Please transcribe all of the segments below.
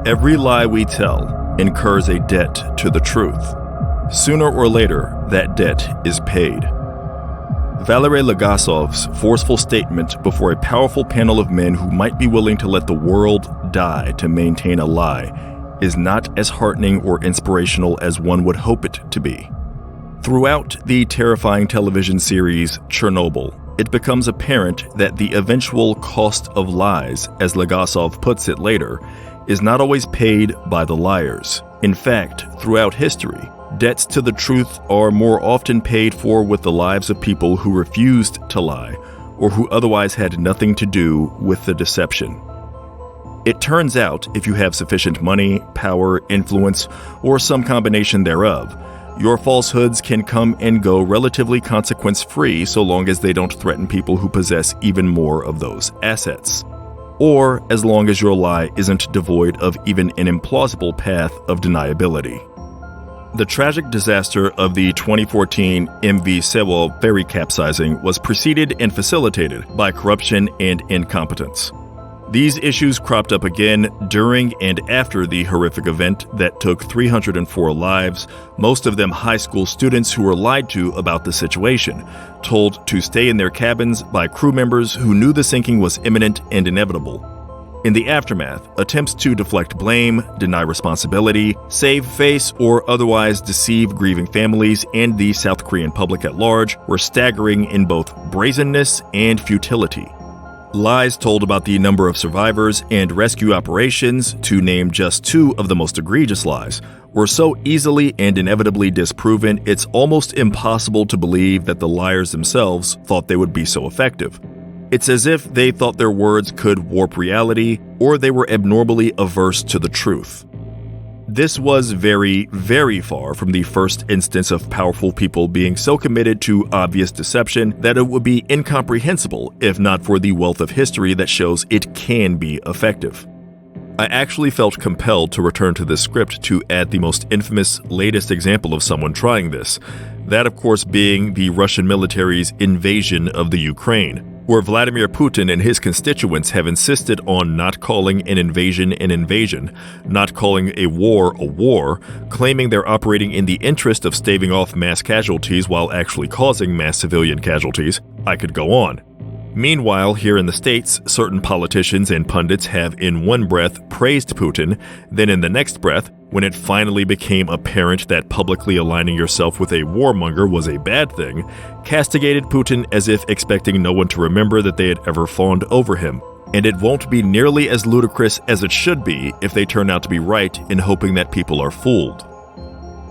Every lie we tell incurs a debt to the truth. Sooner or later, that debt is paid. Valery Legasov's forceful statement before a powerful panel of men who might be willing to let the world die to maintain a lie is not as heartening or inspirational as one would hope it to be. Throughout the terrifying television series Chernobyl, it becomes apparent that the eventual cost of lies, as Legasov puts it later, is not always paid by the liars. In fact, throughout history, debts to the truth are more often paid for with the lives of people who refused to lie or who otherwise had nothing to do with the deception. It turns out, if you have sufficient money, power, influence, or some combination thereof, your falsehoods can come and go relatively consequence-free so long as they don't threaten people who possess even more of those assets. Or as long as your lie isn't devoid of even an implausible path of deniability. The tragic disaster of the 2014 MV Sewol ferry capsizing was preceded and facilitated by corruption and incompetence. These issues cropped up again during and after the horrific event that took 304 lives, most of them high school students who were lied to about the situation, told to stay in their cabins by crew members who knew the sinking was imminent and inevitable. In the aftermath, attempts to deflect blame, deny responsibility, save face, or otherwise deceive grieving families and the South Korean public at large were staggering in both brazenness and futility. Lies told about the number of survivors and rescue operations, to name just two of the most egregious lies, were so easily and inevitably disproven it's almost impossible to believe that the liars themselves thought they would be so effective. It's as if they thought their words could warp reality, or they were abnormally averse to the truth. This was very, very far from the first instance of powerful people being so committed to obvious deception that it would be incomprehensible if not for the wealth of history that shows it can be effective. I actually felt compelled to return to this script to add the most infamous, latest example of someone trying this, that of course being the Russian military's invasion of the Ukraine, where Vladimir Putin and his constituents have insisted on not calling an invasion, not calling a war, claiming they're operating in the interest of staving off mass casualties while actually causing mass civilian casualties. I could go on. Meanwhile, here in the States, certain politicians and pundits have in one breath praised Putin, then in the next breath, when it finally became apparent that publicly aligning yourself with a warmonger was a bad thing, castigated Putin as if expecting no one to remember that they had ever fawned over him. And it won't be nearly as ludicrous as it should be if they turn out to be right in hoping that people are fooled.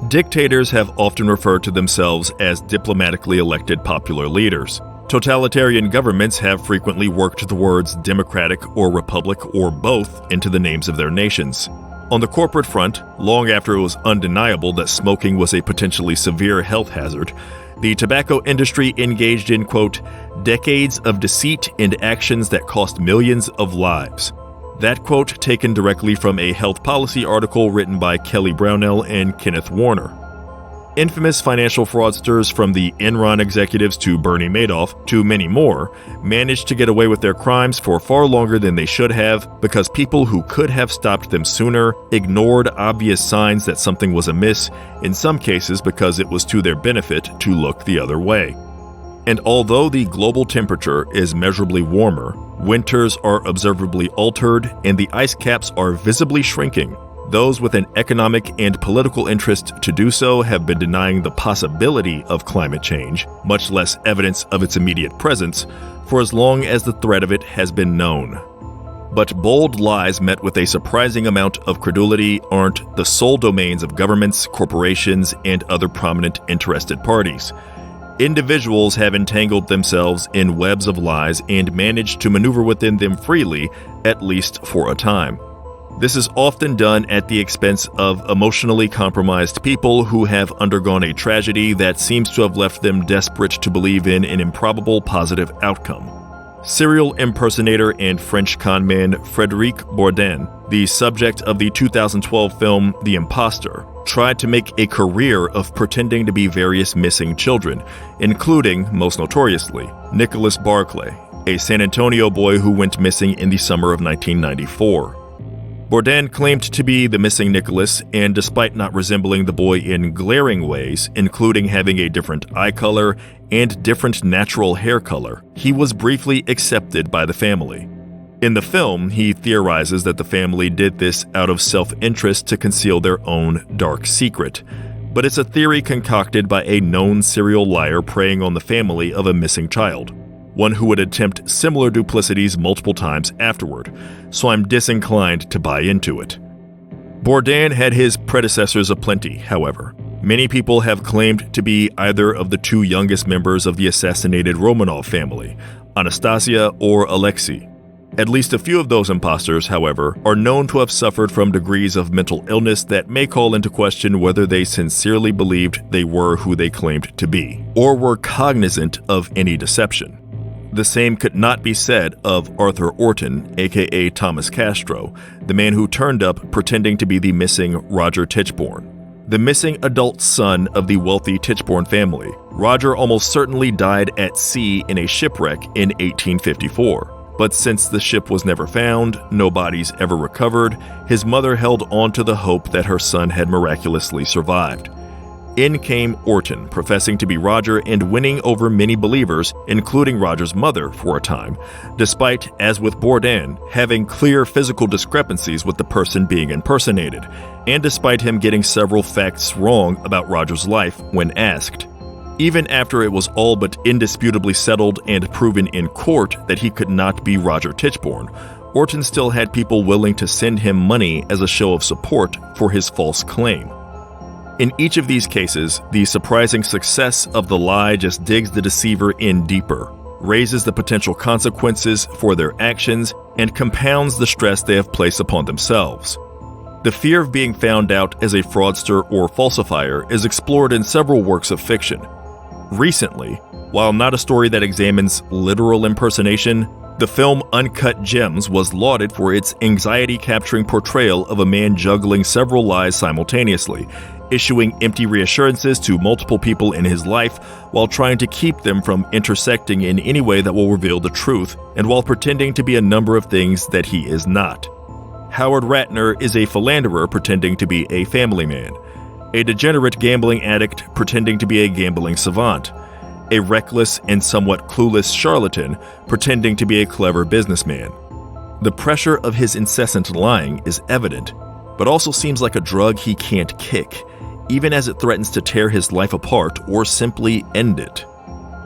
Dictators have often referred to themselves as diplomatically elected popular leaders. Totalitarian governments have frequently worked the words democratic or republic or both into the names of their nations. On the corporate front, long after it was undeniable that smoking was a potentially severe health hazard, the tobacco industry engaged in, quote, decades of deceit and actions that cost millions of lives. That quote taken directly from a health policy article written by Kelly Brownell and Kenneth Warner. Infamous financial fraudsters from the Enron executives to Bernie Madoff to many more managed to get away with their crimes for far longer than they should have because people who could have stopped them sooner ignored obvious signs that something was amiss, in some cases because it was to their benefit to look the other way. And although the global temperature is measurably warmer, winters are observably altered and the ice caps are visibly shrinking, those with an economic and political interest to do so have been denying the possibility of climate change, much less evidence of its immediate presence, for as long as the threat of it has been known. But bold lies met with a surprising amount of credulity aren't the sole domains of governments, corporations, and other prominent interested parties. Individuals have entangled themselves in webs of lies and managed to maneuver within them freely, at least for a time. This is often done at the expense of emotionally compromised people who have undergone a tragedy that seems to have left them desperate to believe in an improbable positive outcome. Serial impersonator and French conman Frédéric Bourdin, the subject of the 2012 film The Imposter, tried to make a career of pretending to be various missing children, including, most notoriously, Nicholas Barclay, a San Antonio boy who went missing in the summer of 1994. Bourdain claimed to be the missing Nicholas, and despite not resembling the boy in glaring ways, including having a different eye color and different natural hair color, he was briefly accepted by the family. In the film, he theorizes that the family did this out of self-interest to conceal their own dark secret, but it's a theory concocted by a known serial liar preying on the family of a missing child, one who would attempt similar duplicities multiple times afterward, so I'm disinclined to buy into it. Bourdain had his predecessors aplenty, however. Many people have claimed to be either of the two youngest members of the assassinated Romanov family, Anastasia or Alexei. At least a few of those imposters, however, are known to have suffered from degrees of mental illness that may call into question whether they sincerely believed they were who they claimed to be, or were cognizant of any deception. The same could not be said of Arthur Orton, aka Thomas Castro, the man who turned up pretending to be the missing Roger Tichborne. The missing adult son of the wealthy Tichborne family, Roger almost certainly died at sea in a shipwreck in 1854. But since the ship was never found, no bodies ever recovered, his mother held on to the hope that her son had miraculously survived. In came Orton, professing to be Roger and winning over many believers, including Roger's mother for a time, despite, as with Bourdain, having clear physical discrepancies with the person being impersonated, and despite him getting several facts wrong about Roger's life when asked. Even after it was all but indisputably settled and proven in court that he could not be Roger Tichborne, Orton still had people willing to send him money as a show of support for his false claim. In each of these cases, the surprising success of the lie just digs the deceiver in deeper, raises the potential consequences for their actions, and compounds the stress they have placed upon themselves. The fear of being found out as a fraudster or falsifier is explored in several works of fiction. Recently, while not a story that examines literal impersonation, the film Uncut Gems was lauded for its anxiety-capturing portrayal of a man juggling several lies simultaneously, issuing empty reassurances to multiple people in his life while trying to keep them from intersecting in any way that will reveal the truth, and while pretending to be a number of things that he is not. Howard Ratner is a philanderer pretending to be a family man, a degenerate gambling addict pretending to be a gambling savant, a reckless and somewhat clueless charlatan pretending to be a clever businessman. The pressure of his incessant lying is evident, but also seems like a drug he can't kick, even as it threatens to tear his life apart or simply end it.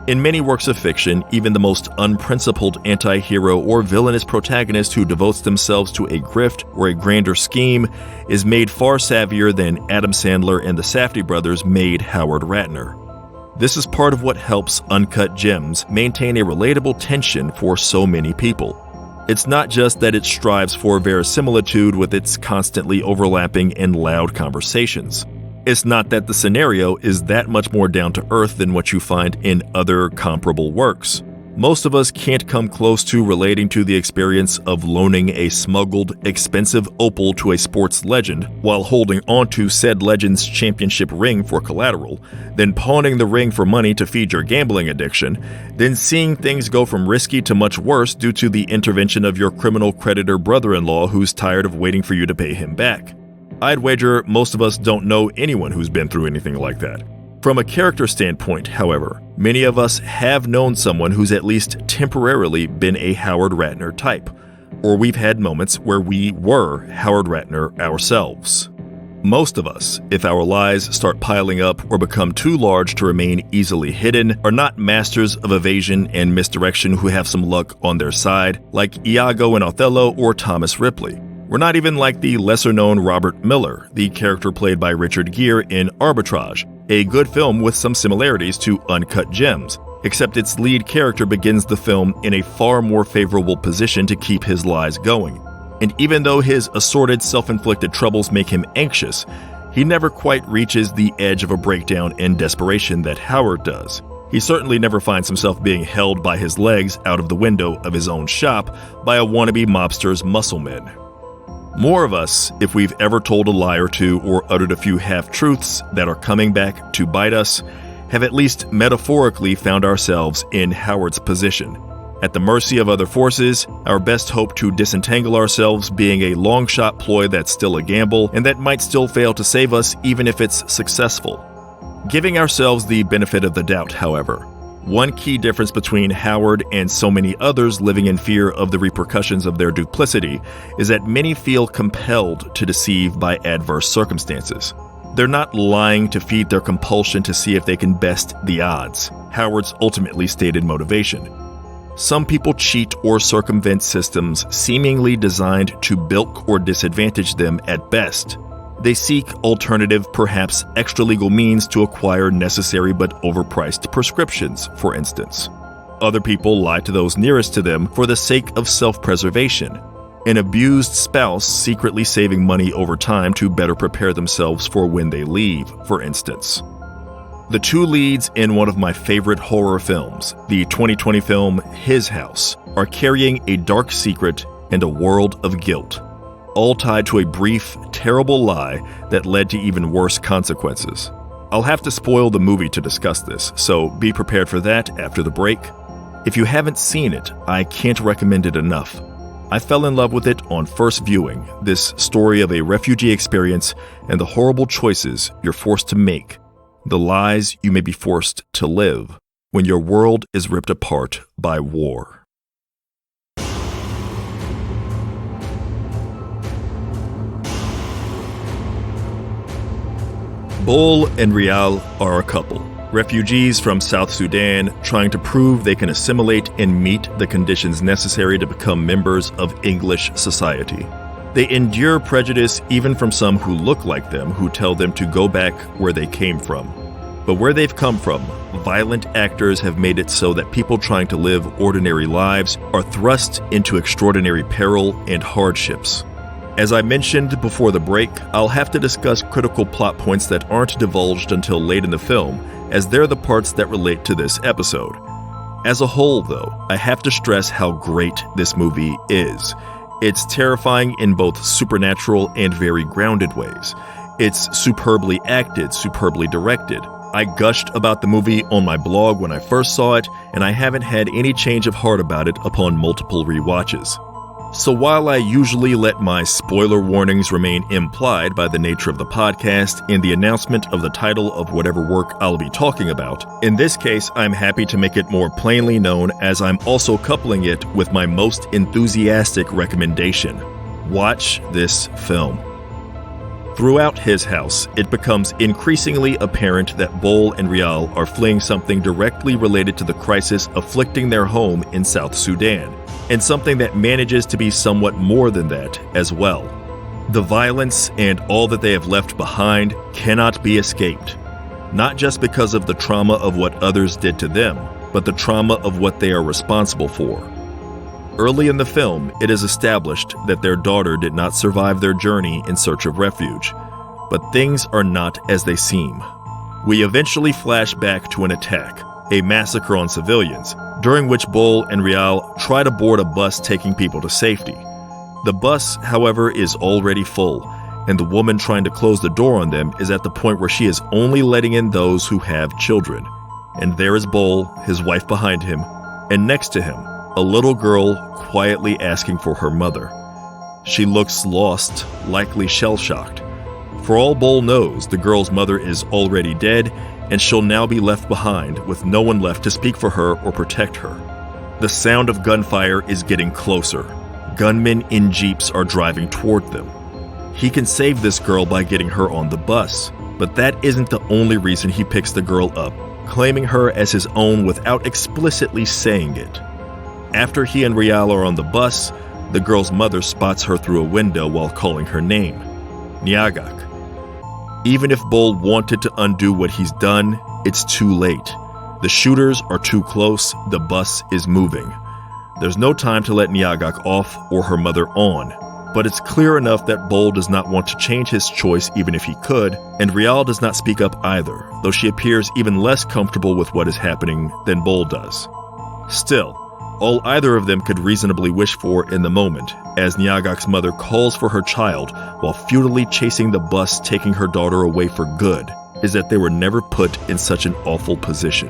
In many works of fiction, even the most unprincipled anti-hero or villainous protagonist who devotes themselves to a grift or a grander scheme is made far savvier than Adam Sandler and the Safdie brothers made Howard Ratner. This is part of what helps Uncut Gems maintain a relatable tension for so many people. It's not just that it strives for verisimilitude with its constantly overlapping and loud conversations. It's not that the scenario is that much more down to earth than what you find in other comparable works. Most of us can't come close to relating to the experience of loaning a smuggled, expensive opal to a sports legend while holding onto said legend's championship ring for collateral, then pawning the ring for money to feed your gambling addiction, then seeing things go from risky to much worse due to the intervention of your criminal creditor brother-in-law who's tired of waiting for you to pay him back. I'd wager most of us don't know anyone who's been through anything like that. From a character standpoint, however, many of us have known someone who's at least temporarily been a Howard Ratner type, or we've had moments where we were Howard Ratner ourselves. Most of us, if our lies start piling up or become too large to remain easily hidden, are not masters of evasion and misdirection who have some luck on their side, like Iago in Othello or Thomas Ripley. We're not even like the lesser-known Robert Miller, the character played by Richard Gere in Arbitrage, a good film with some similarities to Uncut Gems, except its lead character begins the film in a far more favorable position to keep his lies going. And even though his assorted self-inflicted troubles make him anxious, he never quite reaches the edge of a breakdown and desperation that Howard does. He certainly never finds himself being held by his legs out of the window of his own shop by a wannabe mobster's muscle men. More of us, if we've ever told a lie or two or uttered a few half-truths that are coming back to bite us, have at least metaphorically found ourselves in Howard's position. At the mercy of other forces, our best hope to disentangle ourselves being a long-shot ploy that's still a gamble and that might still fail to save us even if it's successful. Giving ourselves the benefit of the doubt, however, one key difference between Howard and so many others living in fear of the repercussions of their duplicity is that many feel compelled to deceive by adverse circumstances. They're not lying to feed their compulsion to see if they can best the odds, Howard's ultimately stated motivation. Some people cheat or circumvent systems seemingly designed to bilk or disadvantage them at best. They seek alternative, perhaps extra-legal means to acquire necessary but overpriced prescriptions, for instance. Other people lie to those nearest to them for the sake of self-preservation. An abused spouse secretly saving money over time to better prepare themselves for when they leave, for instance. The two leads in one of my favorite horror films, the 2020 film His House, are carrying a dark secret and a world of guilt, all tied to a brief, terrible lie that led to even worse consequences. I'll have to spoil the movie to discuss this, so be prepared for that after the break. If you haven't seen it, I can't recommend it enough. I fell in love with it on first viewing, this story of a refugee experience and the horrible choices you're forced to make, the lies you may be forced to live when your world is ripped apart by war. Bol and Rial are a couple, refugees from South Sudan trying to prove they can assimilate and meet the conditions necessary to become members of English society. They endure prejudice even from some who look like them, who tell them to go back where they came from. But where they've come from, violent actors have made it so that people trying to live ordinary lives are thrust into extraordinary peril and hardships. As I mentioned before the break, I'll have to discuss critical plot points that aren't divulged until late in the film, as they're the parts that relate to this episode. As a whole, though, I have to stress how great this movie is. It's terrifying in both supernatural and very grounded ways. It's superbly acted, superbly directed. I gushed about the movie on my blog when I first saw it, and I haven't had any change of heart about it upon multiple rewatches. So while I usually let my spoiler warnings remain implied by the nature of the podcast and the announcement of the title of whatever work I'll be talking about, in this case I'm happy to make it more plainly known, as I'm also coupling it with my most enthusiastic recommendation. Watch this film. Throughout His House, it becomes increasingly apparent that Bol and Rial are fleeing something directly related to the crisis afflicting their home in South Sudan, and something that manages to be somewhat more than that as well. The violence and all that they have left behind cannot be escaped, not just because of the trauma of what others did to them, but the trauma of what they are responsible for. Early in the film, it is established that their daughter did not survive their journey in search of refuge, but things are not as they seem. We eventually flash back to an attack, a massacre on civilians, during which Bol and Rial try to board a bus taking people to safety. The bus, however, is already full, and the woman trying to close the door on them is at the point where she is only letting in those who have children. And there is Bol, his wife behind him, and next to him, a little girl quietly asking for her mother. She looks lost, likely shell-shocked. For all Bol knows, the girl's mother is already dead, and she'll now be left behind with no one left to speak for her or protect her. The sound of gunfire is getting closer. Gunmen in jeeps are driving toward them. He can save this girl by getting her on the bus, but that isn't the only reason he picks the girl up, claiming her as his own without explicitly saying it. After he and Rial are on the bus, the girl's mother spots her through a window while calling her name, Nyagak. Even if Bol wanted to undo what he's done, it's too late. The shooters are too close, the bus is moving. There's no time to let Nyagak off or her mother on, but it's clear enough that Bol does not want to change his choice even if he could, and Rial does not speak up either, though she appears even less comfortable with what is happening than Bol does. Still, all either of them could reasonably wish for in the moment, as Nyagak's mother calls for her child while futilely chasing the bus taking her daughter away for good, is that they were never put in such an awful position.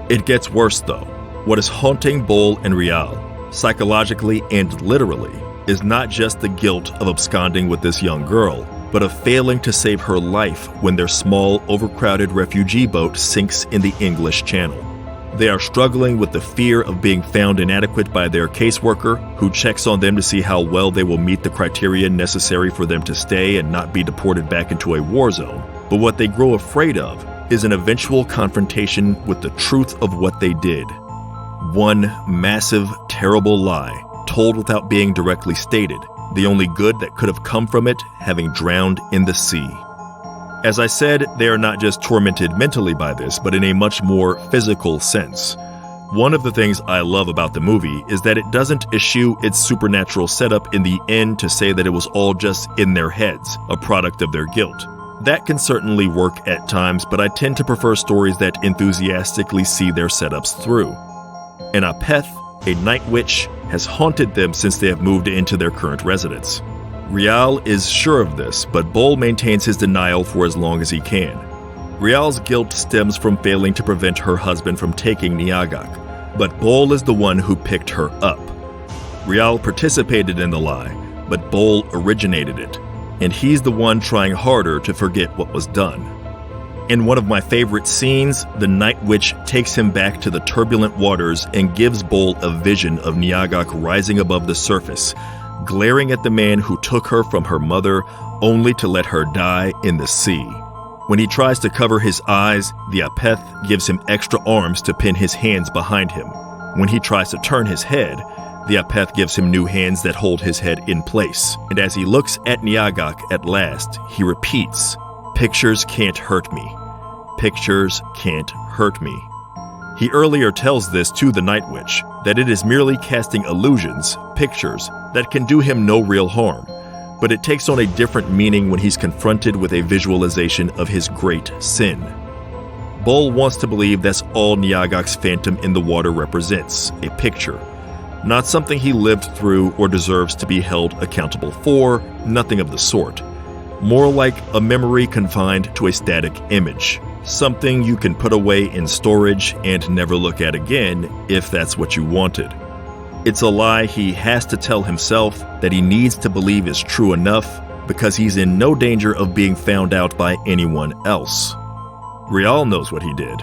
It gets worse though. What is haunting Bol and Rial, psychologically and literally, is not just the guilt of absconding with this young girl, but of failing to save her life when their small, overcrowded refugee boat sinks in the English Channel. They are struggling with the fear of being found inadequate by their caseworker, who checks on them to see how well they will meet the criteria necessary for them to stay and not be deported back into a war zone. But what they grow afraid of is an eventual confrontation with the truth of what they did. One massive, terrible lie, told without being directly stated, the only good that could have come from it having drowned in the sea. As I said, they are not just tormented mentally by this, but in a much more physical sense. One of the things I love about the movie is that it doesn't eschew its supernatural setup in the end to say that it was all just in their heads, a product of their guilt. That can certainly work at times, but I tend to prefer stories that enthusiastically see their setups through. An Apeth, a night witch, has haunted them since they have moved into their current residence. Rial is sure of this, but Bol maintains his denial for as long as he can. Rial's guilt stems from failing to prevent her husband from taking Niagak, but Bol is the one who picked her up. Rial participated in the lie, but Bol originated it, and he's the one trying harder to forget what was done. In one of my favorite scenes, the Night Witch takes him back to the turbulent waters and gives Bol a vision of Niagak rising above the surface, glaring at the man who took her from her mother only to let her die in the sea. When he tries to cover his eyes, the Apeth gives him extra arms to pin his hands behind him. When he tries to turn his head, the Apeth gives him new hands that hold his head in place. And as he looks at Niagak at last, he repeats, "Pictures can't hurt me. Pictures can't hurt me." He earlier tells this to the Night Witch, that it is merely casting illusions, pictures, that can do him no real harm. But it takes on a different meaning when he's confronted with a visualization of his great sin. Bol wants to believe that's all Niagak's phantom in the water represents, a picture. Not something he lived through or deserves to be held accountable for, nothing of the sort. More like a memory confined to a static image. Something you can put away in storage and never look at again if that's what you wanted. It's a lie he has to tell himself that he needs to believe is true enough because he's in no danger of being found out by anyone else. Rial knows what he did,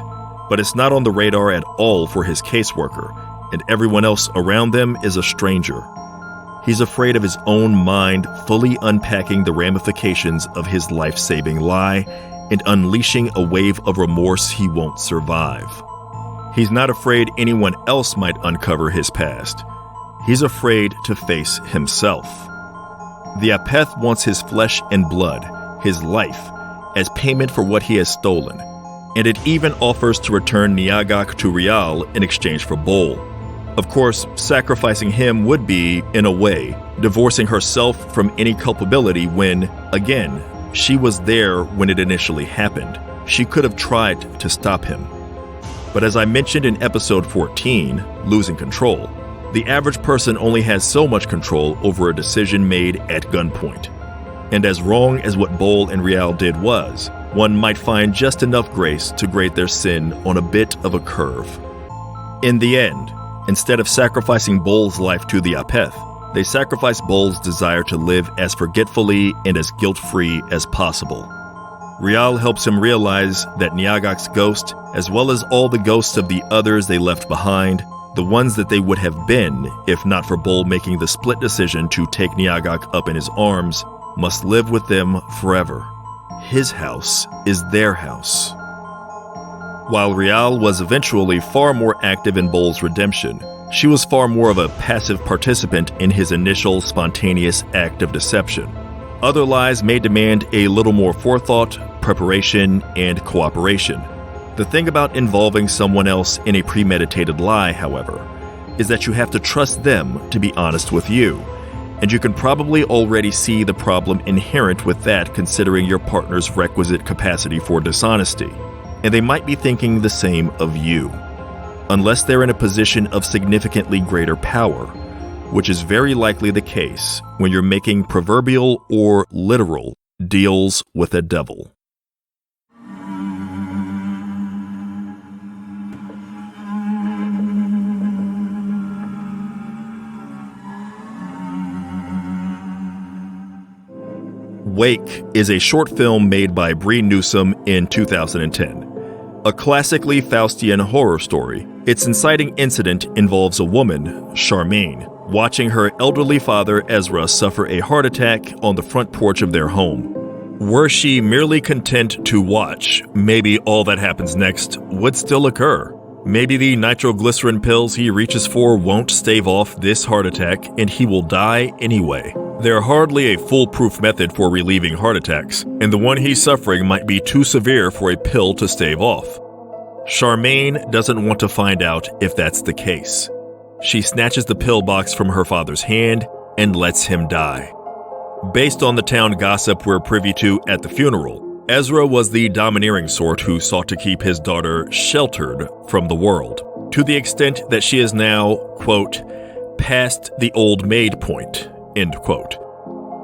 but it's not on the radar at all for his caseworker, and everyone else around them is a stranger. He's afraid of his own mind fully unpacking the ramifications of his life-saving lie and unleashing a wave of remorse he won't survive. He's not afraid anyone else might uncover his past. He's afraid to face himself. The Apeth wants his flesh and blood, his life, as payment for what he has stolen, and it even offers to return Niagak to Rial in exchange for Bol. Of course, sacrificing him would be, in a way, divorcing herself from any culpability when, again, she was there when it initially happened. She could have tried to stop him. But as I mentioned in episode 14, Losing Control, the average person only has so much control over a decision made at gunpoint. And as wrong as what Bol and Rial did was, one might find just enough grace to grade their sin on a bit of a curve. In the end, instead of sacrificing Bol's life to the Apeth, they sacrifice Bol's desire to live as forgetfully and as guilt-free as possible. Rial helps him realize that Niagak's ghost, as well as all the ghosts of the others they left behind, the ones that they would have been if not for Bol making the split decision to take Niagak up in his arms, must live with them forever. His house is their house. While Rial was eventually far more active in Bol's redemption, she was far more of a passive participant in his initial spontaneous act of deception. Other lies may demand a little more forethought, preparation, and cooperation. The thing about involving someone else in a premeditated lie, however, is that you have to trust them to be honest with you, and you can probably already see the problem inherent with that considering your partner's requisite capacity for dishonesty, and they might be thinking the same of you, unless they're in a position of significantly greater power, which is very likely the case when you're making proverbial or literal deals with the devil. Wake is a short film made by Bree Newsome in 2010. A classically Faustian horror story, its inciting incident involves a woman, Charmaine, watching her elderly father Ezra suffer a heart attack on the front porch of their home. Were she merely content to watch, maybe all that happens next would still occur. Maybe the nitroglycerin pills he reaches for won't stave off this heart attack and he will die anyway. They're hardly a foolproof method for relieving heart attacks, and the one he's suffering might be too severe for a pill to stave off. Charmaine doesn't want to find out if that's the case. She snatches the pill box from her father's hand and lets him die. Based on the town gossip we're privy to at the funeral, Ezra was the domineering sort who sought to keep his daughter sheltered from the world, to the extent that she is now, quote, past the old maid point, end quote.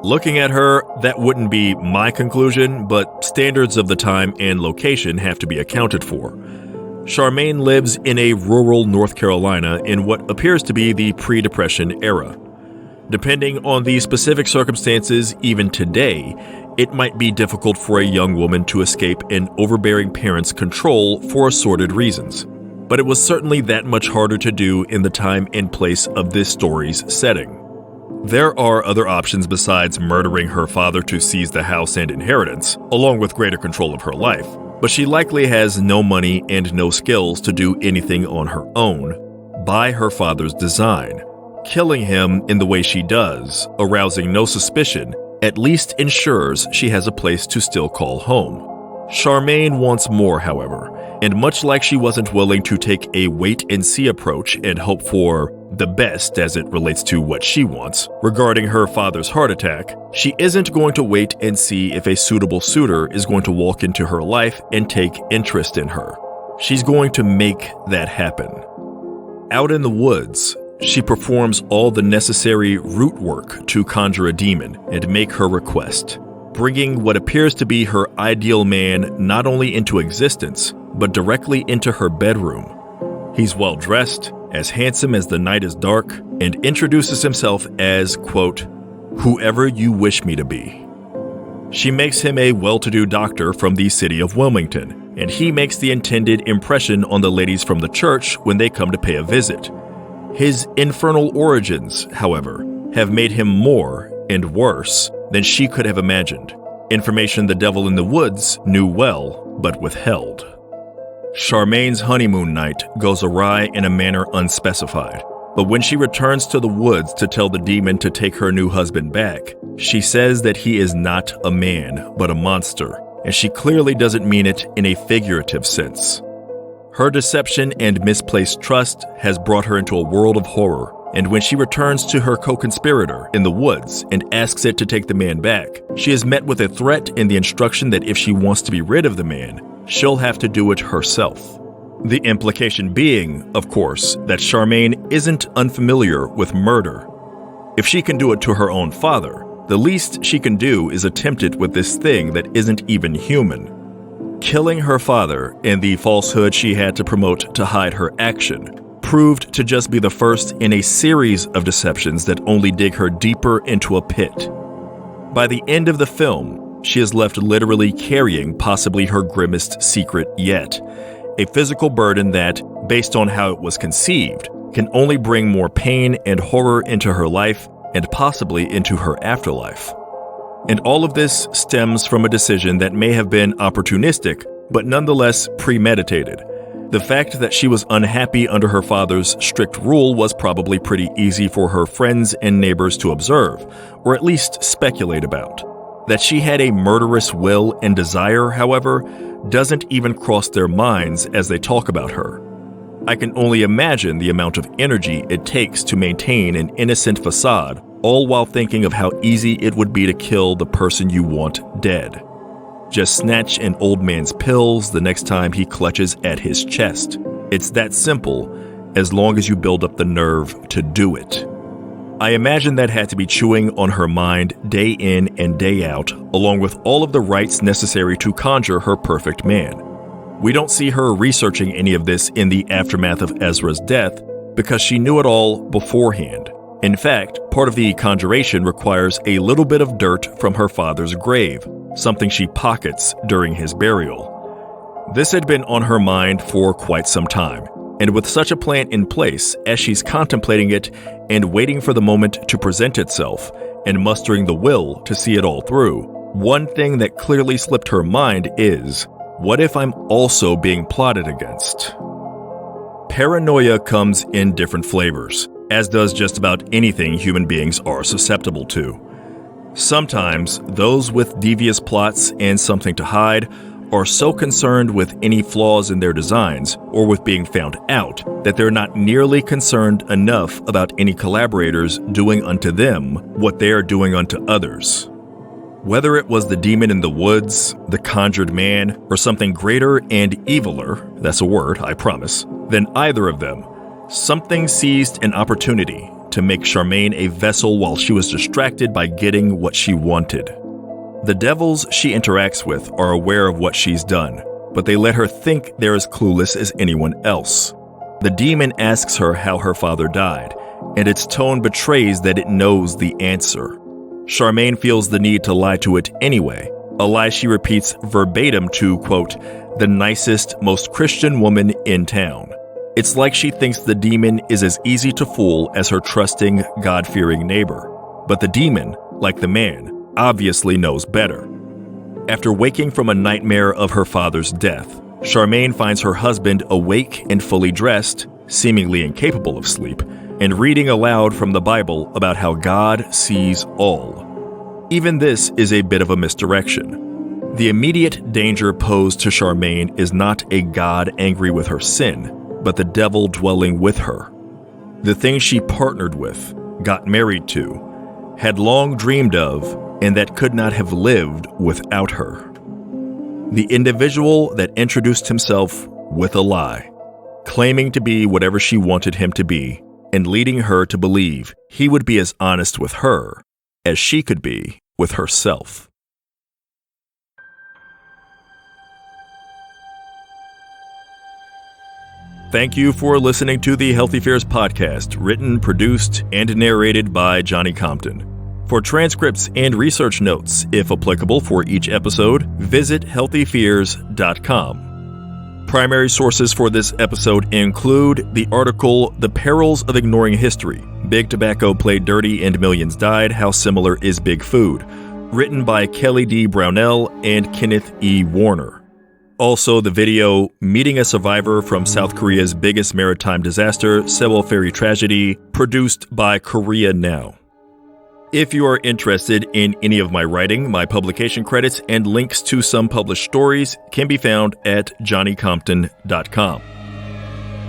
Looking at her, that wouldn't be my conclusion, but standards of the time and location have to be accounted for. Charmaine lives in a rural North Carolina in what appears to be the pre-Depression era. Depending on the specific circumstances, even today, it might be difficult for a young woman to escape an overbearing parent's control for assorted reasons. But it was certainly that much harder to do in the time and place of this story's setting. There are other options besides murdering her father to seize the house and inheritance, along with greater control of her life, but she likely has no money and no skills to do anything on her own, by her father's design. Killing him in the way she does, arousing no suspicion, at least ensures she has a place to still call home. Charmaine wants more, however, and much like she wasn't willing to take a wait-and-see approach and hope for the best as it relates to what she wants regarding her father's heart attack, she isn't going to wait and see if a suitable suitor is going to walk into her life and take interest in her. She's going to make that happen. Out in the woods, she performs all the necessary root work to conjure a demon and make her request, bringing what appears to be her ideal man not only into existence, but directly into her bedroom. He's well-dressed, as handsome as the night is dark, and introduces himself as, quote, whoever you wish me to be. She makes him a well-to-do doctor from the city of Wilmington, and he makes the intended impression on the ladies from the church when they come to pay a visit. His infernal origins, however, have made him more and worse than she could have imagined. Information the devil in the woods knew well, but withheld. Charmaine's honeymoon night goes awry in a manner unspecified, but when she returns to the woods to tell the demon to take her new husband back, she says that he is not a man, but a monster, and she clearly doesn't mean it in a figurative sense. Her deception and misplaced trust has brought her into a world of horror, and when she returns to her co-conspirator in the woods and asks it to take the man back, she is met with a threat and the instruction that if she wants to be rid of the man, she'll have to do it herself. The implication being, of course, that Charmaine isn't unfamiliar with murder. If she can do it to her own father, the least she can do is attempt it with this thing that isn't even human. Killing her father and the falsehood she had to promote to hide her action proved to just be the first in a series of deceptions that only dig her deeper into a pit. By the end of the film, she is left literally carrying possibly her grimmest secret yet, a physical burden that, based on how it was conceived, can only bring more pain and horror into her life and possibly into her afterlife. And all of this stems from a decision that may have been opportunistic, but nonetheless premeditated. The fact that she was unhappy under her father's strict rule was probably pretty easy for her friends and neighbors to observe, or at least speculate about. That she had a murderous will and desire, however, doesn't even cross their minds as they talk about her. I can only imagine the amount of energy it takes to maintain an innocent facade, all while thinking of how easy it would be to kill the person you want dead. Just snatch an old man's pills the next time he clutches at his chest. It's that simple, as long as you build up the nerve to do it. I imagine that had to be chewing on her mind day in and day out, along with all of the rites necessary to conjure her perfect man. We don't see her researching any of this in the aftermath of Ezra's death because she knew it all beforehand. In fact, part of the conjuration requires a little bit of dirt from her father's grave, something she pockets during his burial. This had been on her mind for quite some time, and with such a plan in place, as she's contemplating it and waiting for the moment to present itself and mustering the will to see it all through, one thing that clearly slipped her mind is, what if I'm also being plotted against? Paranoia comes in different flavors, as does just about anything human beings are susceptible to. Sometimes, those with devious plots and something to hide are so concerned with any flaws in their designs or with being found out that they're not nearly concerned enough about any collaborators doing unto them what they are doing unto others. Whether it was the demon in the woods, the conjured man, or something greater and eviler, that's a word, I promise, than either of them, something seized an opportunity to make Charmaine a vessel while she was distracted by getting what she wanted. The devils she interacts with are aware of what she's done, but they let her think they're as clueless as anyone else. The demon asks her how her father died, and its tone betrays that it knows the answer. Charmaine feels the need to lie to it anyway, a lie she repeats verbatim to, quote, the nicest, most Christian woman in town. It's like she thinks the demon is as easy to fool as her trusting, God-fearing neighbor. But the demon, like the man, obviously knows better. After waking from a nightmare of her father's death, Charmaine finds her husband awake and fully dressed, seemingly incapable of sleep, and reading aloud from the Bible about how God sees all. Even this is a bit of a misdirection. The immediate danger posed to Charmaine is not a God angry with her sin, but the devil dwelling with her. The thing she partnered with, got married to, had long dreamed of, and that could not have lived without her. The individual that introduced himself with a lie, claiming to be whatever she wanted him to be, and leading her to believe he would be as honest with her as she could be with herself. Thank you for listening to the Healthy Fears podcast, written, produced, and narrated by Johnny Compton. For transcripts and research notes, if applicable for each episode, visit healthyfears.com. Primary sources for this episode include the article The Perils of Ignoring History, Big Tobacco Played Dirty and Millions Died, How Similar is Big Food, written by Kelly D. Brownell and Kenneth E. Warner. Also, the video Meeting a Survivor from South Korea's Biggest Maritime Disaster, Sewol Ferry Tragedy, produced by Korea Now. If you are interested in any of my writing, my publication credits and links to some published stories can be found at johnnycompton.com.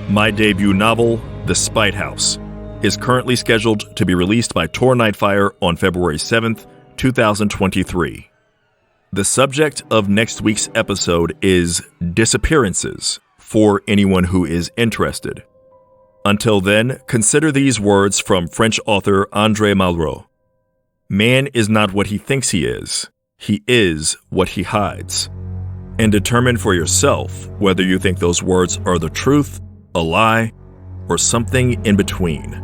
My debut novel, The Spite House, is currently scheduled to be released by Tor Nightfire on February 7th, 2023. The subject of next week's episode is disappearances for anyone who is interested. Until then, consider these words from French author André Malraux. Man is not what he thinks he is what he hides. And determine for yourself whether you think those words are the truth, a lie, or something in between.